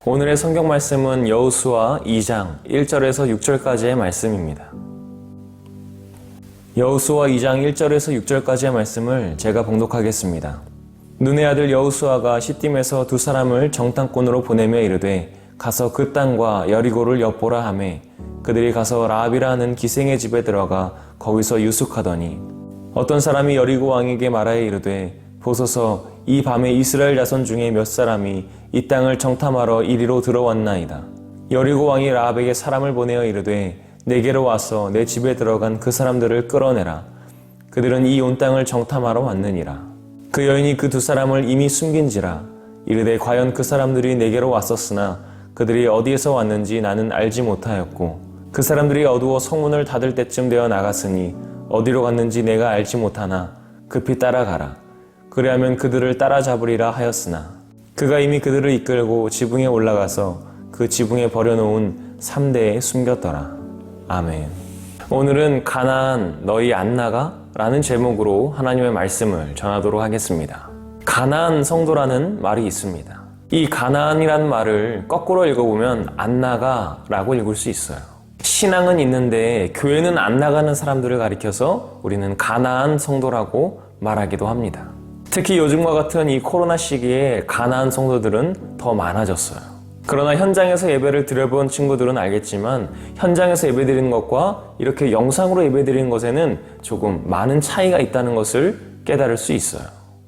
오늘의 성경 말씀은 여호수아 2장 1절에서 6절까지의 말씀입니다. 여호수아 2장 1절에서 6절까지의 말씀을 제가 봉독하겠습니다. 눈의 아들 여호수아가 시딤에서 두 사람을 정탐꾼으로 보내며 이르되 가서 그 땅과 여리고를 엿보라 하매 그들이 가서 라합이라 하는 기생의 집에 들어가 거기서 유숙하더니 어떤 사람이 여리고 왕에게 말하여 이르되 보소서 이 밤에 이스라엘 자손 중에 몇 사람이 이 땅을 정탐하러 이리로 들어왔나이다. 여리고 왕이 라합에게 사람을 보내어 이르되 내게로 와서 내 집에 들어간 그 사람들을 끌어내라. 그들은 이 온 땅을 정탐하러 왔느니라. 그 여인이 그 두 사람을 이미 숨긴지라. 이르되 과연 그 사람들이 내게로 왔었으나 그들이 어디에서 왔는지 나는 알지 못하였고 그 사람들이 어두워 성문을 닫을 때쯤 되어 나갔으니 어디로 갔는지 내가 알지 못하나 급히 따라가라. 그리하면 그들을 따라잡으리라 하였으나 그가 이미 그들을 이끌고 지붕에 올라가서 그 지붕에 버려놓은 3대에 숨겼더라. 아멘. 오늘은 가나안 너희 안 나가? 라는 제목으로 하나님의 말씀을 전하도록 하겠습니다. 가나안 성도라는 말이 있습니다. 이 가나안이라는 말을 거꾸로 읽어보면 안 나가 라고 읽을 수 있어요. 신앙은 있는데 교회는 안 나가는 사람들을 가리켜서 우리는 가나안 성도라고 말하기도 합니다. 특히 요즘과 같은 이 코로나 시기에 가나안 성도들은 더 많아졌어요. 그러나 현장에서 예배를 드려본 친구들은 알겠지만 현장에서 예배드리는 것과 이렇게 영상으로 예배드리는 것에는 조금 많은 차이가 있다는 것을 깨달을 수 있어요.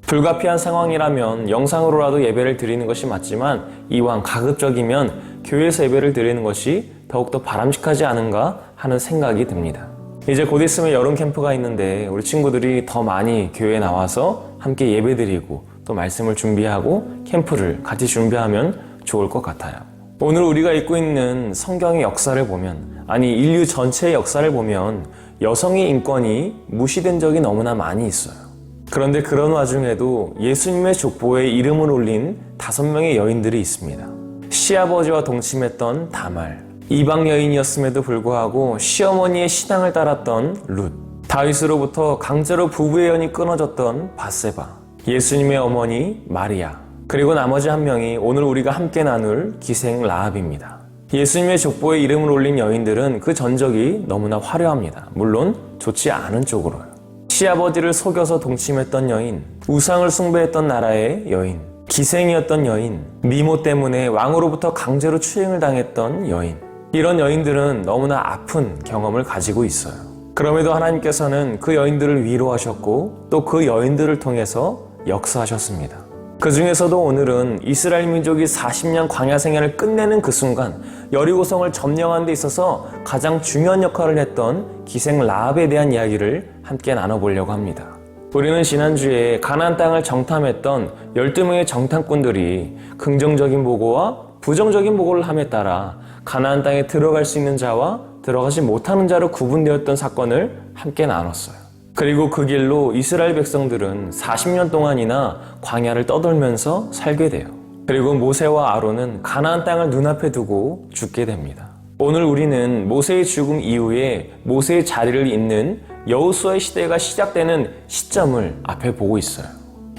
불가피한 상황이라면 영상으로라도 예배를 드리는 것이 맞지만 이왕 가급적이면 교회에서 예배를 드리는 것이 더욱더 바람직하지 않은가 하는 생각이 듭니다. 이제 곧 있으면 여름 캠프가 있는데 우리 친구들이 더 많이 교회에 나와서 함께 예배드리고 또 말씀을 준비하고 캠프를 같이 준비하면 좋을 것 같아요. 오늘 우리가 읽고 있는 성경의 역사를 보면, 아니 인류 전체의 역사를 보면 여성의 인권이 무시된 적이 너무나 많이 있어요. 그런데 그런 와중에도 예수님의 족보에 이름을 올린 5명의 여인들이 있습니다. 시아버지와 동침했던 다말, 이방 여인이었음에도 불구하고 시어머니의 신앙을 따랐던 룻, 다윗으로부터 강제로 부부의 연이 끊어졌던 밧세바, 예수님의 어머니 마리아, 그리고 나머지 한 명이 오늘 우리가 함께 나눌 기생 라합입니다. 예수님의 족보에 이름을 올린 여인들은 그 전적이 너무나 화려합니다. 물론 좋지 않은 쪽으로요. 시아버지를 속여서 동침했던 여인, 우상을 숭배했던 나라의 여인, 기생이었던 여인, 미모 때문에 왕으로부터 강제로 추행을 당했던 여인, 이런 여인들은 너무나 아픈 경험을 가지고 있어요. 그럼에도 하나님께서는 그 여인들을 위로하셨고 또 그 여인들을 통해서 역사하셨습니다. 그 중에서도 오늘은 이스라엘 민족이 40년 광야 생활을 끝내는 그 순간 여리고성을 점령하는 데 있어서 가장 중요한 역할을 했던 기생 라합에 대한 이야기를 함께 나눠보려고 합니다. 우리는 지난주에 가나안 땅을 정탐했던 12명의 정탐꾼들이 긍정적인 보고와 부정적인 보고를 함에 따라 가나안 땅에 들어갈 수 있는 자와 들어가지 못하는 자로 구분되었던 사건을 함께 나눴어요. 그리고 그 길로 이스라엘 백성들은 40년 동안이나 광야를 떠돌면서 살게 돼요. 그리고 모세와 아론은 가나안 땅을 눈앞에 두고 죽게 됩니다. 오늘 우리는 모세의 죽음 이후에 모세의 자리를 잇는 여호수아의 시대가 시작되는 시점을 앞에 보고 있어요.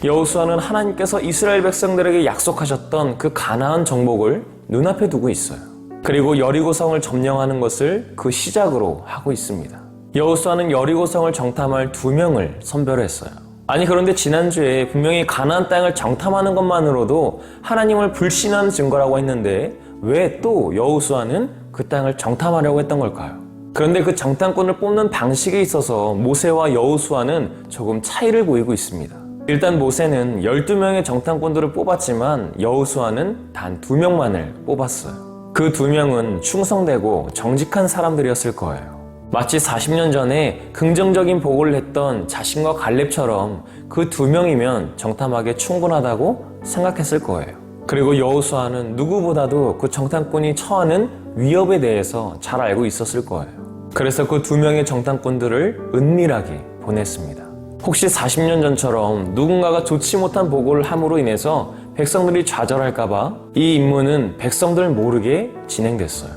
여호수아는 하나님께서 이스라엘 백성들에게 약속하셨던 그 가나안 정복을 눈앞에 두고 있어요. 그리고 여리고성을 점령하는 것을 그 시작으로 하고 있습니다. 여호수아는 여리고성을 정탐할 2명을 선별했어요. 아니 그런데 지난주에 분명히 가나안 땅을 정탐하는 것만으로도 하나님을 불신하는 증거라고 했는데 왜 또 여호수아는 그 땅을 정탐하려고 했던 걸까요? 그런데 그 정탐꾼을 뽑는 방식에 있어서 모세와 여호수아는 조금 차이를 보이고 있습니다. 일단 모세는 12명의 정탐꾼들을 뽑았지만 여호수아는 단 2명만을 뽑았어요. 그 2명은 충성되고 정직한 사람들이었을 거예요. 마치 40년 전에 긍정적인 보고를 했던 자신과 갈렙처럼 그 2명이면 정탐하기에 충분하다고 생각했을 거예요. 그리고 여호수아는 누구보다도 그 정탐꾼이 처하는 위협에 대해서 잘 알고 있었을 거예요. 그래서 그 2명의 정탐꾼들을 은밀하게 보냈습니다. 혹시 40년 전처럼 누군가가 좋지 못한 보고를 함으로 인해서 백성들이 좌절할까봐 이 임무는 백성들 모르게 진행됐어요.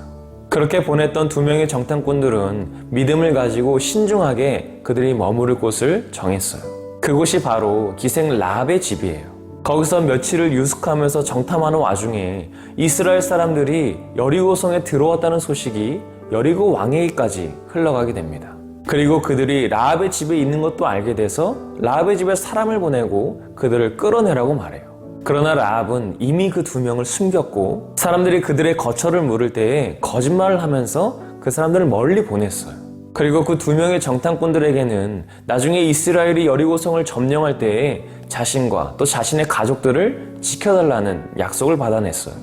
그렇게 보냈던 2명의 정탐꾼들은 믿음을 가지고 신중하게 그들이 머무를 곳을 정했어요. 그곳이 바로 기생 라합의 집이에요. 거기서 며칠을 유숙하면서 정탐하는 와중에 이스라엘 사람들이 여리고성에 들어왔다는 소식이 여리고 왕에게까지 흘러가게 됩니다. 그리고 그들이 라합의 집에 있는 것도 알게 돼서 라합의 집에 사람을 보내고 그들을 끌어내라고 말해요. 그러나 라합은 이미 그 두 명을 숨겼고 사람들이 그들의 거처를 물을 때에 거짓말을 하면서 그 사람들을 멀리 보냈어요. 그리고 그 두 명의 정탐꾼들에게는 나중에 이스라엘이 여리고성을 점령할 때에 자신과 또 자신의 가족들을 지켜달라는 약속을 받아냈어요.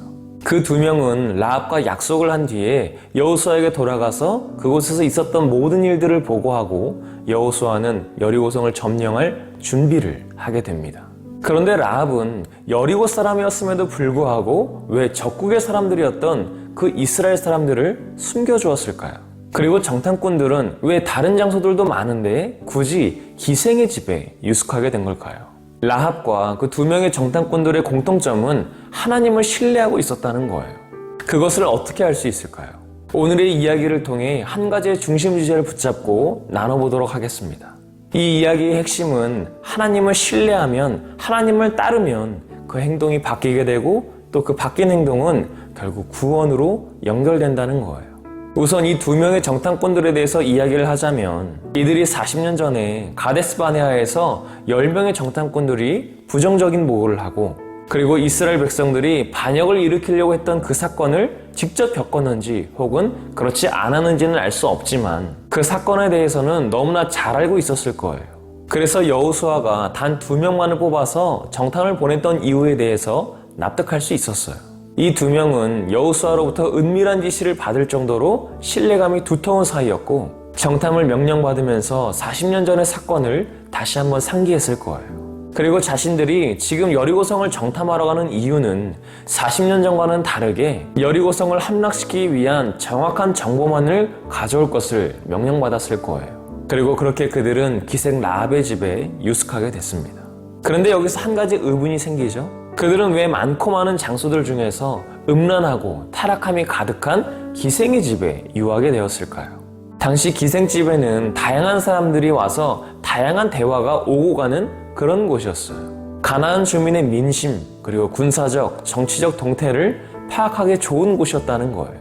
그 두 명은 라합과 약속을 한 뒤에 여호수아에게 돌아가서 그곳에서 있었던 모든 일들을 보고하고 여호수아는 여리고성을 점령할 준비를 하게 됩니다. 그런데 라합은 여리고 사람이었음에도 불구하고 왜 적국의 사람들이었던 그 이스라엘 사람들을 숨겨주었을까요? 그리고 정탐꾼들은 왜 다른 장소들도 많은데 굳이 기생의 집에 유숙하게 된 걸까요? 라합과 그 두 명의 정탐꾼들의 공통점은 하나님을 신뢰하고 있었다는 거예요. 그것을 어떻게 알 수 있을까요? 오늘의 이야기를 통해 한 가지의 중심 주제를 붙잡고 나눠보도록 하겠습니다. 이 이야기의 핵심은 하나님을 신뢰하면, 하나님을 따르면 그 행동이 바뀌게 되고 또 그 바뀐 행동은 결국 구원으로 연결된다는 거예요. 우선 이 두 명의 정탐꾼들에 대해서 이야기를 하자면 이들이 40년 전에 가데스 바네아에서 10명의 정탐꾼들이 부정적인 모호를 하고 그리고 이스라엘 백성들이 반역을 일으키려고 했던 그 사건을 직접 겪었는지 혹은 그렇지 않았는지는 알 수 없지만 그 사건에 대해서는 너무나 잘 알고 있었을 거예요. 그래서 여호수아가 단 2명만을 뽑아서 정탐을 보냈던 이유에 대해서 납득할 수 있었어요. 이 2명은 여호수아로부터 은밀한 지시를 받을 정도로 신뢰감이 두터운 사이였고 정탐을 명령받으면서 40년 전의 사건을 다시 한번 상기했을 거예요. 그리고 자신들이 지금 여리고성을 정탐하러 가는 이유는 40년 전과는 다르게 여리고성을 함락시키기 위한 정확한 정보만을 가져올 것을 명령받았을 거예요. 그리고 그렇게 그들은 기생 라합의 집에 유숙하게 됐습니다. 그런데 여기서 한 가지 의문이 생기죠. 그들은 왜 많고 많은 장소들 중에서 음란하고 타락함이 가득한 기생의 집에 유하게 되었을까요? 당시 기생집에는 다양한 사람들이 와서 다양한 대화가 오고 가는 그런 곳이었어요. 가나안 주민의 민심 그리고 군사적, 정치적 동태를 파악하기 좋은 곳이었다는 거예요.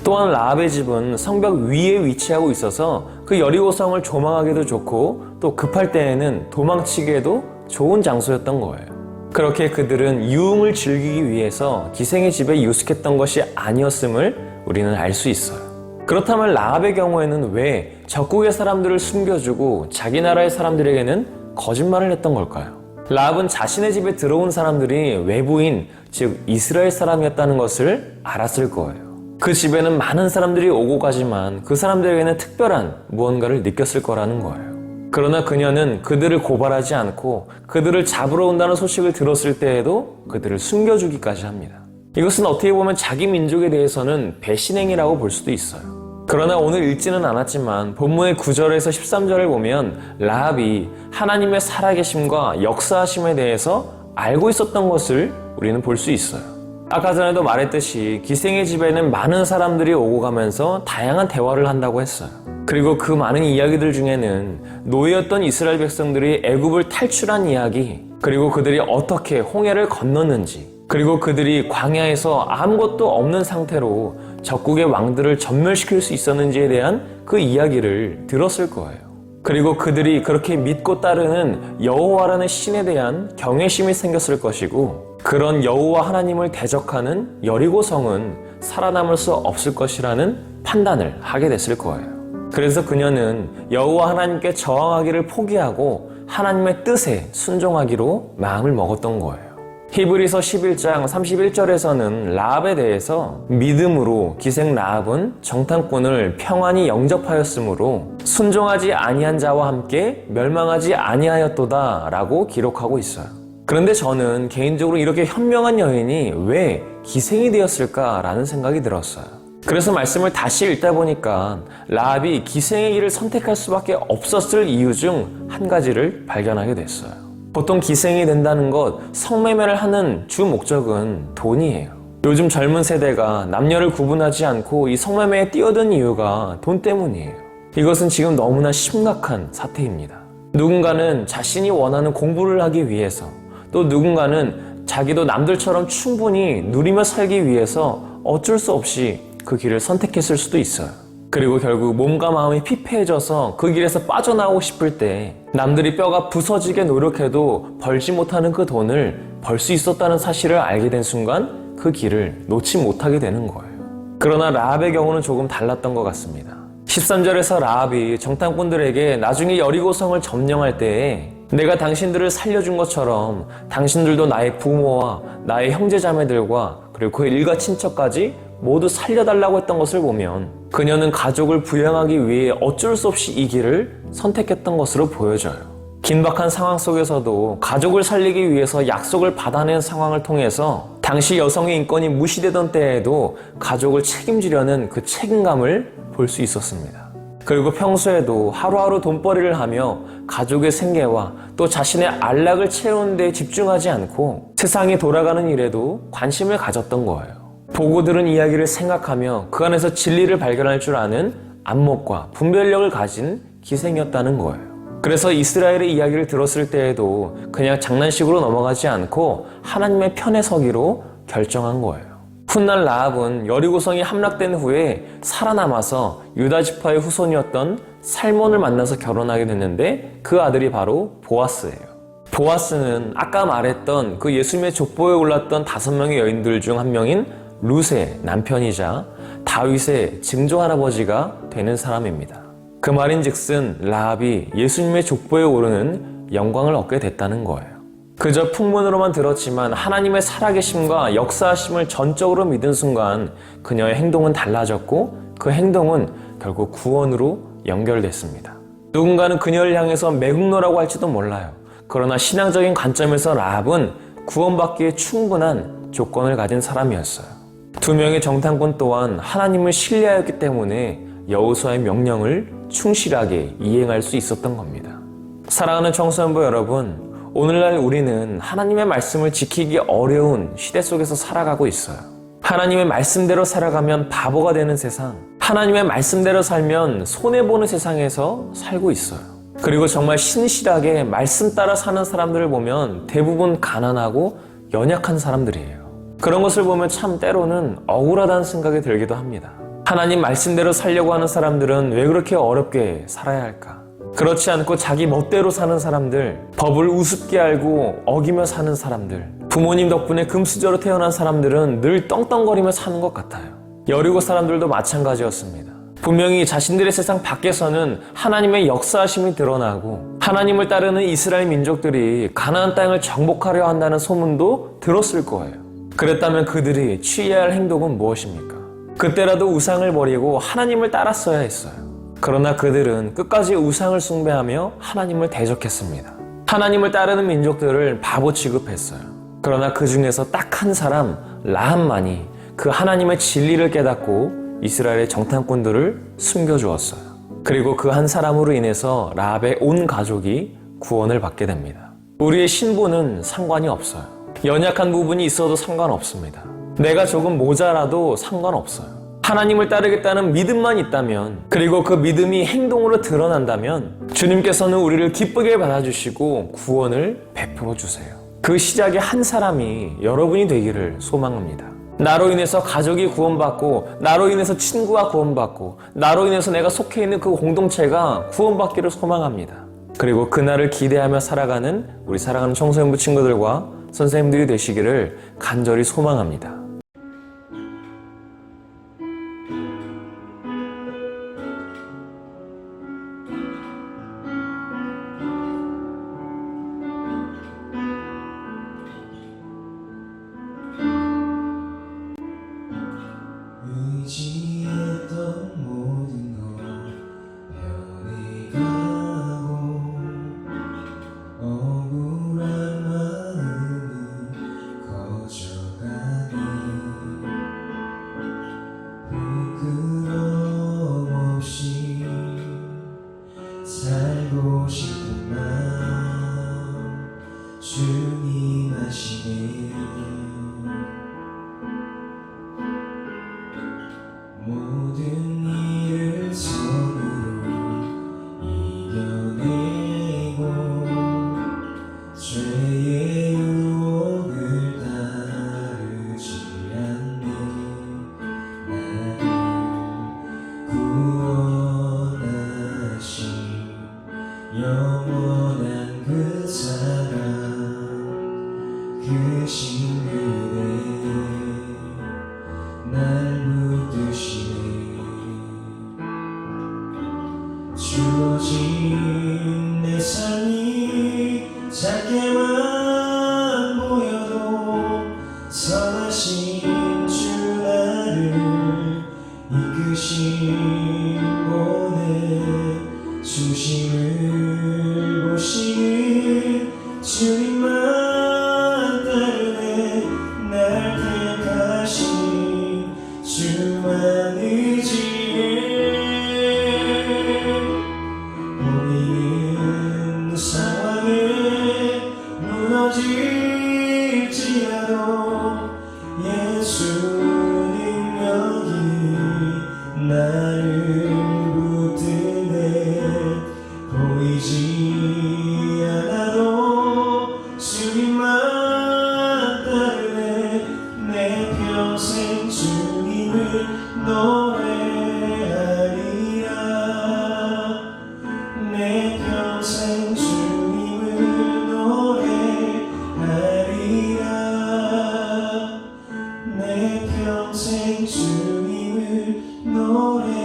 또한 라합의 집은 성벽 위에 위치하고 있어서 그 여리고성을 조망하기도 좋고 또 급할 때에는 도망치기에도 좋은 장소였던 거예요. 그렇게 그들은 유흥을 즐기기 위해서 기생의 집에 유숙했던 것이 아니었음을 우리는 알 수 있어요. 그렇다면 라합의 경우에는 왜 적국의 사람들을 숨겨주고 자기 나라의 사람들에게는 거짓말을 했던 걸까요? 라합은 자신의 집에 들어온 사람들이 외부인, 즉 이스라엘 사람이었다는 것을 알았을 거예요. 그 집에는 많은 사람들이 오고 가지만 그 사람들에게는 특별한 무언가를 느꼈을 거라는 거예요. 그러나 그녀는 그들을 고발하지 않고 그들을 잡으러 온다는 소식을 들었을 때에도 그들을 숨겨주기까지 합니다. 이것은 어떻게 보면 자기 민족에 대해서는 배신행위라고 볼 수도 있어요. 그러나 오늘 읽지는 않았지만 본문의 9절에서 13절을 보면 라합이 하나님의 살아계심과 역사하심에 대해서 알고 있었던 것을 우리는 볼 수 있어요. 아까 전에도 말했듯이 기생의 집에는 많은 사람들이 오고 가면서 다양한 대화를 한다고 했어요. 그리고 그 많은 이야기들 중에는 노예였던 이스라엘 백성들이 애굽을 탈출한 이야기, 그리고 그들이 어떻게 홍해를 건넜는지, 그리고 그들이 광야에서 아무것도 없는 상태로 적국의 왕들을 전멸시킬 수 있었는지에 대한 그 이야기를 들었을 거예요. 그리고 그들이 그렇게 믿고 따르는 여호와라는 신에 대한 경외심이 생겼을 것이고 그런 여호와 하나님을 대적하는 여리고성은 살아남을 수 없을 것이라는 판단을 하게 됐을 거예요. 그래서 그녀는 여호와 하나님께 저항하기를 포기하고 하나님의 뜻에 순종하기로 마음을 먹었던 거예요. 히브리서 11장 31절에서는 라합에 대해서 믿음으로 기생 라합은 정탐꾼을 평안히 영접하였으므로 순종하지 아니한 자와 함께 멸망하지 아니하였도다 라고 기록하고 있어요. 그런데 저는 개인적으로 이렇게 현명한 여인이 왜 기생이 되었을까라는 생각이 들었어요. 그래서 말씀을 다시 읽다 보니까 라합이 기생의 길을 선택할 수밖에 없었을 이유 중 한 가지를 발견하게 됐어요. 보통 기생이 된다는 것, 성매매를 하는 주 목적은 돈이에요. 요즘 젊은 세대가 남녀를 구분하지 않고 이 성매매에 뛰어든 이유가 돈 때문이에요. 이것은 지금 너무나 심각한 사태입니다. 누군가는 자신이 원하는 공부를 하기 위해서, 또 누군가는 자기도 남들처럼 충분히 누리며 살기 위해서 어쩔 수 없이 그 길을 선택했을 수도 있어요. 그리고 결국 몸과 마음이 피폐해져서 그 길에서 빠져나오고 싶을 때 남들이 뼈가 부서지게 노력해도 벌지 못하는 그 돈을 벌 수 있었다는 사실을 알게 된 순간 그 길을 놓지 못하게 되는 거예요. 그러나 라합의 경우는 조금 달랐던 것 같습니다. 13절에서 라합이 정탐꾼들에게 나중에 여리고성을 점령할 때에 내가 당신들을 살려준 것처럼 당신들도 나의 부모와 나의 형제자매들과 그리고 그 일가 친척까지 모두 살려달라고 했던 것을 보면 그녀는 가족을 부양하기 위해 어쩔 수 없이 이 길을 선택했던 것으로 보여져요. 긴박한 상황 속에서도 가족을 살리기 위해서 약속을 받아낸 상황을 통해서 당시 여성의 인권이 무시되던 때에도 가족을 책임지려는 그 책임감을 볼 수 있었습니다. 그리고 평소에도 하루하루 돈벌이를 하며 가족의 생계와 또 자신의 안락을 채우는 데 집중하지 않고 세상이 돌아가는 일에도 관심을 가졌던 거예요. 보고 들은 이야기를 생각하며 그 안에서 진리를 발견할 줄 아는 안목과 분별력을 가진 기생이었다는 거예요. 그래서 이스라엘의 이야기를 들었을 때에도 그냥 장난식으로 넘어가지 않고 하나님의 편에 서기로 결정한 거예요. 훗날 라합은 여리고성이 함락된 후에 살아남아서 유다 지파의 후손이었던 살몬을 만나서 결혼하게 됐는데 그 아들이 바로 보아스예요. 보아스는 아까 말했던 그 예수님의 족보에 올랐던 5명의 여인들 중 한 명인 룻의 남편이자 다윗의 증조할아버지가 되는 사람입니다. 그 말인즉슨 라합이 예수님의 족보에 오르는 영광을 얻게 됐다는 거예요. 그저 풍문으로만 들었지만 하나님의 살아계심과 역사하심을 전적으로 믿은 순간 그녀의 행동은 달라졌고 그 행동은 결국 구원으로 연결됐습니다. 누군가는 그녀를 향해서 매국노라고 할지도 몰라요. 그러나 신앙적인 관점에서 라합은 구원받기에 충분한 조건을 가진 사람이었어요. 2명의 정탐꾼 또한 하나님을 신뢰하였기 때문에 여호수아의 명령을 충실하게 이행할 수 있었던 겁니다. 사랑하는 청소년부 여러분, 오늘날 우리는 하나님의 말씀을 지키기 어려운 시대 속에서 살아가고 있어요. 하나님의 말씀대로 살아가면 바보가 되는 세상, 하나님의 말씀대로 살면 손해보는 세상에서 살고 있어요. 그리고 정말 신실하게 말씀 따라 사는 사람들을 보면 대부분 가난하고 연약한 사람들이에요. 그런 것을 보면 참 때로는 억울하다는 생각이 들기도 합니다. 하나님 말씀대로 살려고 하는 사람들은 왜 그렇게 어렵게 살아야 할까? 그렇지 않고 자기 멋대로 사는 사람들, 법을 우습게 알고 어기며 사는 사람들, 부모님 덕분에 금수저로 태어난 사람들은 늘 떵떵거리며 사는 것 같아요. 여리고 사람들도 마찬가지였습니다. 분명히 자신들의 세상 밖에서는 하나님의 역사하심이 드러나고 하나님을 따르는 이스라엘 민족들이 가나안 땅을 정복하려 한다는 소문도 들었을 거예요. 그랬다면 그들이 취해야 할 행동은 무엇입니까? 그때라도 우상을 버리고 하나님을 따랐어야 했어요. 그러나 그들은 끝까지 우상을 숭배하며 하나님을 대적했습니다. 하나님을 따르는 민족들을 바보 취급했어요. 그러나 그 중에서 딱 한 사람, 라합만이 그 하나님의 진리를 깨닫고 이스라엘의 정탐꾼들을 숨겨주었어요. 그리고 그 한 사람으로 인해서 라합의 온 가족이 구원을 받게 됩니다. 우리의 신분은 상관이 없어요. 연약한 부분이 있어도 상관없습니다. 내가 조금 모자라도 상관없어요. 하나님을 따르겠다는 믿음만 있다면, 그리고 그 믿음이 행동으로 드러난다면 주님께서는 우리를 기쁘게 받아주시고 구원을 베풀어 주세요. 그 시작의 한 사람이 여러분이 되기를 소망합니다. 나로 인해서 가족이 구원받고, 나로 인해서 친구가 구원받고, 나로 인해서 내가 속해 있는 그 공동체가 구원받기를 소망합니다. 그리고 그날을 기대하며 살아가는 우리 사랑하는 청소년부 친구들과 선생님들이 되시기를 간절히 소망합니다. 의지했던 모든 것 변해가고 억울한 마음은 커져가니 영원한 그 사랑 그 신비에 날 붙드시네. 주어진 내 삶이 작게만 보여도 선하신 주 나를 이끄시고 내 중심을 보시는 주님만 따르네. 날 택하신 주만 의지해. 보이는 상황에 무너질지라도 예수 능력이 나를 붙드네. 보이지 않아도 주님만 따르네. 내 평생 주님을 노래하리라. 내 평생 주님을 노래하리라. 내 평생 주님을 노래하리라.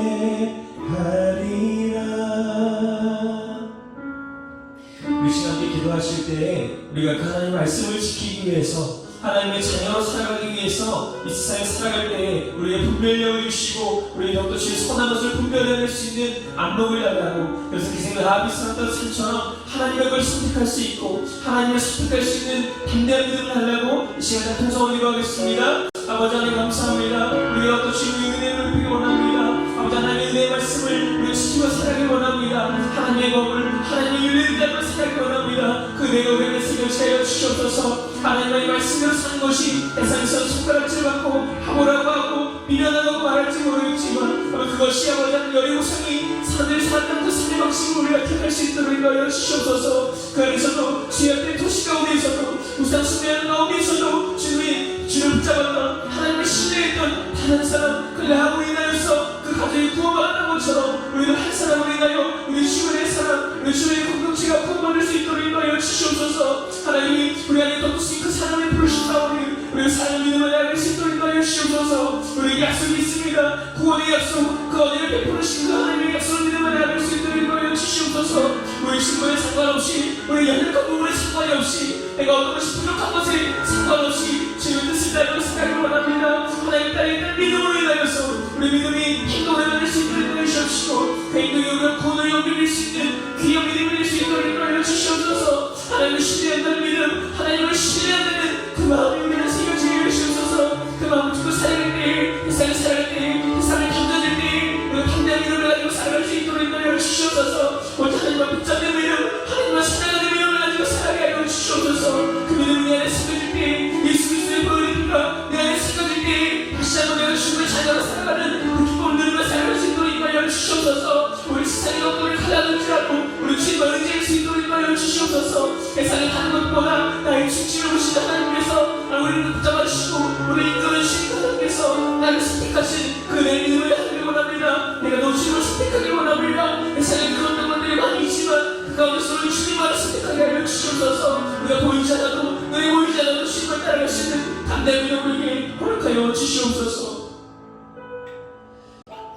우리 시간에 기도하실 때 우리가 그 하나님의 말씀을 지키기 위해서 하나님의 자녀로 살아가기 위해서 이 세상에 살아갈 때 우리의 분별력을 주시고 우리 더욱더 주의 선한 것을 분별해낼 수 있는 안목을 달라고. 그래서 기생들 아비 사람들 산처럼 하나님의 걸 선택할 수 있고 하나님을 선택할 수 있는 담대한 믿음을 달라고 이 시간에 통성을 기도하겠습니다. 아버지 하나님 감사합니다. 우리가 또 주님의 은혜를 베기 원합니다. 아버지 하나님의 은혜의 말씀을 우리가 지키며 살아가기 원합니다. 하나님의 법을 하나님의 윤리를 잡고 살아가기 원합니다. 그 내가 우리에게 생각하여 주시옵소서. 하나님의 말씀대로 사는 것이 세상에서 손가락질 받고 하고라고 하고 미련하다고 말할지 모르겠지만 그것이 아버지 하나님 여리고성이 사람들이 살았던 그 삶의 방식을 우리가 택할 수 있도록 인도하여 주시옵소서. 그 안에서도 주의 앞에 도시 가운데에서도 우상 숭배하는 가운데에서도 주를 붙잡았던 하나님을 신뢰했던 다른 사람 그 라합으로 인하여서 그 가정이 구원받았던 것처럼 우리도 한 사람으로 인하여 우리 주변의 사람 우리 주변의 공동체가 구원받을 수 있도록 인도하여 주시옵소서. 하나님이 우리 안에 덮으신 그 사람의 부르신 가운데 우리 사람 믿음을 알릴 수 있도록 인도하여 주시옵소서. 우리에게 약속이 있습니다. 구원의 약속 그 언약을 베푸신 그 하나님의 약속을 믿음을 알릴 수 있도록 인도하여 주시옵소서. 우리 신분에 상관없이 우리 연약한 부분에 상관이 없이 내가 어떤 것이 부족한 것에 상관없이 주님의 뜻을 따르고 생각을 원합니다. 하나님 딸에 대한 믿음으로 인하여서 우리 믿음이 행동을 해낼 수 있도록 인도해 주시옵시고 그 행동이 우리가 구원을 연결할 수 있는 귀한 믿음을 낼 수 있도록 인도해 주시옵소서. 하나님을 신뢰한다는 믿음 하나님을 신뢰한다는 그 마음을 우리는 생겨지게 주시옵소서. 그 마음을 두고 살아갈 때 세상을 살아갈 때 세상을 던져질 때 우리가 담대한 믿음을 가지고 살아갈 수 있도록 인도해 주시옵소서. 오직 하나님과 붙잡는 믿음 하나님과 사랑하는 믿음을 가지고 살아가게 하여 주시옵소서. 그 믿음이 내 안에 생겨질 때 예수 그리스도의 보혈이니까 내 안에 생겨질 때 다시 한번 내가 주님의 자녀로 살아가는 그 기쁨을 누리며 살아갈 수 있도록 인도하여 주시옵소서. 우리 세상의 어떤 갈라질지라도 우리 주님을 의지할 수 있도록 인도하여 주시옵소서. 세상에 가는 것보다 나의 중심을 보시는 하나님께서 우리를 붙잡아 주시고 우리를 이끌어 주시는 하나님께서 나를 선택하신 그 내 믿음을 하길 원합니다. 내가 너 주님을 선택하길 원합니다. 세상에 그런 것들이 많이 있지만 그 가운데서 우리 주님만을 선택하게 하여 주시옵소서. 우리가 보이지 않아도 눈에 보이지 않아도 주님을 따라갈 수 있는 담대한 믿음을 우리에게 허락하여 주시옵소서.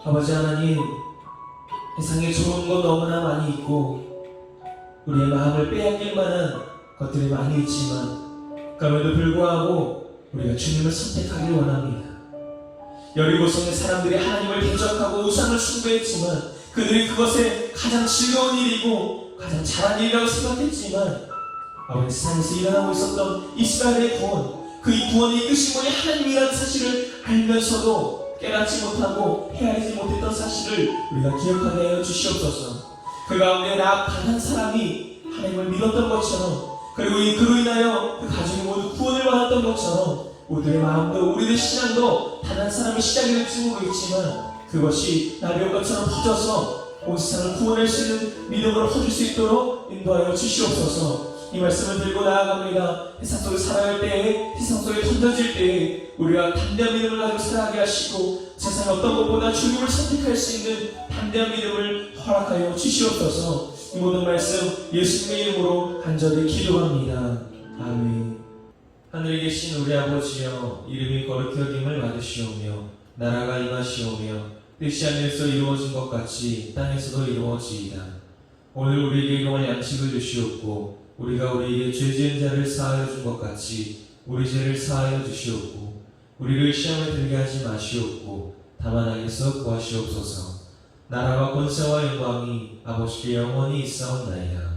아버지 하나님 세상에 좋은 것 너무나 많이 있고 우리의 마음을 빼앗길 만한 것들이 많이 있지만 그럼에도 불구하고 우리가 주님을 선택하길 원합니다. 여리고성의 사람들이 하나님을 대적하고 우상을 숭배했지만 그들이 그것에 가장 즐거운 일이고 가장 잘한 일이라고 생각했지만 아버지 세상에서 일어나고 있었던 이스라엘의 구원 그 구원이 이끄신 분이 하나님이라는 사실을 알면서도 깨닫지 못하고 헤아리지 못했던 사실을 우리가 기억하게 하여 주시옵소서. 그 가운데 나 단 한 사람이 하나님을 믿었던 것처럼 그리고 그로 인하여 그 가족이 모두 구원을 받았던 것처럼 우리들의 마음도 우리들의 신앙도 단 한 사람이 시작이 될지 모르겠지만 그것이 나비의 것처럼 퍼져서 온 세상을 구원할 수 있는 믿음으로 퍼질 수 있도록 인도하여 주시옵소서. 이 말씀을 들고 나아갑니다. 세상 속에 살아갈 때에 세상 속에 던져질 때에 우리가 담대한 믿음을 가지고 살아가게 하시고 세상의 어떤 것보다 주님을 선택할 수 있는 담대한 믿음을 허락하여 주시옵소서. 이 모든 말씀 예수님의 이름으로 간절히 기도합니다. 아멘. 하늘에 계신 우리 아버지여, 이름이 거룩히 여김을 받으시오며 나라가 임하시오며 뜻이 하늘에서 이루어진 것 같이 땅에서도 이루어지이다. 오늘 우리에게 일용할 양식을 주시옵고 우리가 우리에게 죄 지은 자를 사하여 준 것 같이 우리 죄를 사하여 주시옵고 우리를 시험에 들게 하지 마시옵고 다만 악에서 구하시옵소서. 나라와 권세와 영광이 아버지께 영원히 있사옵나이다.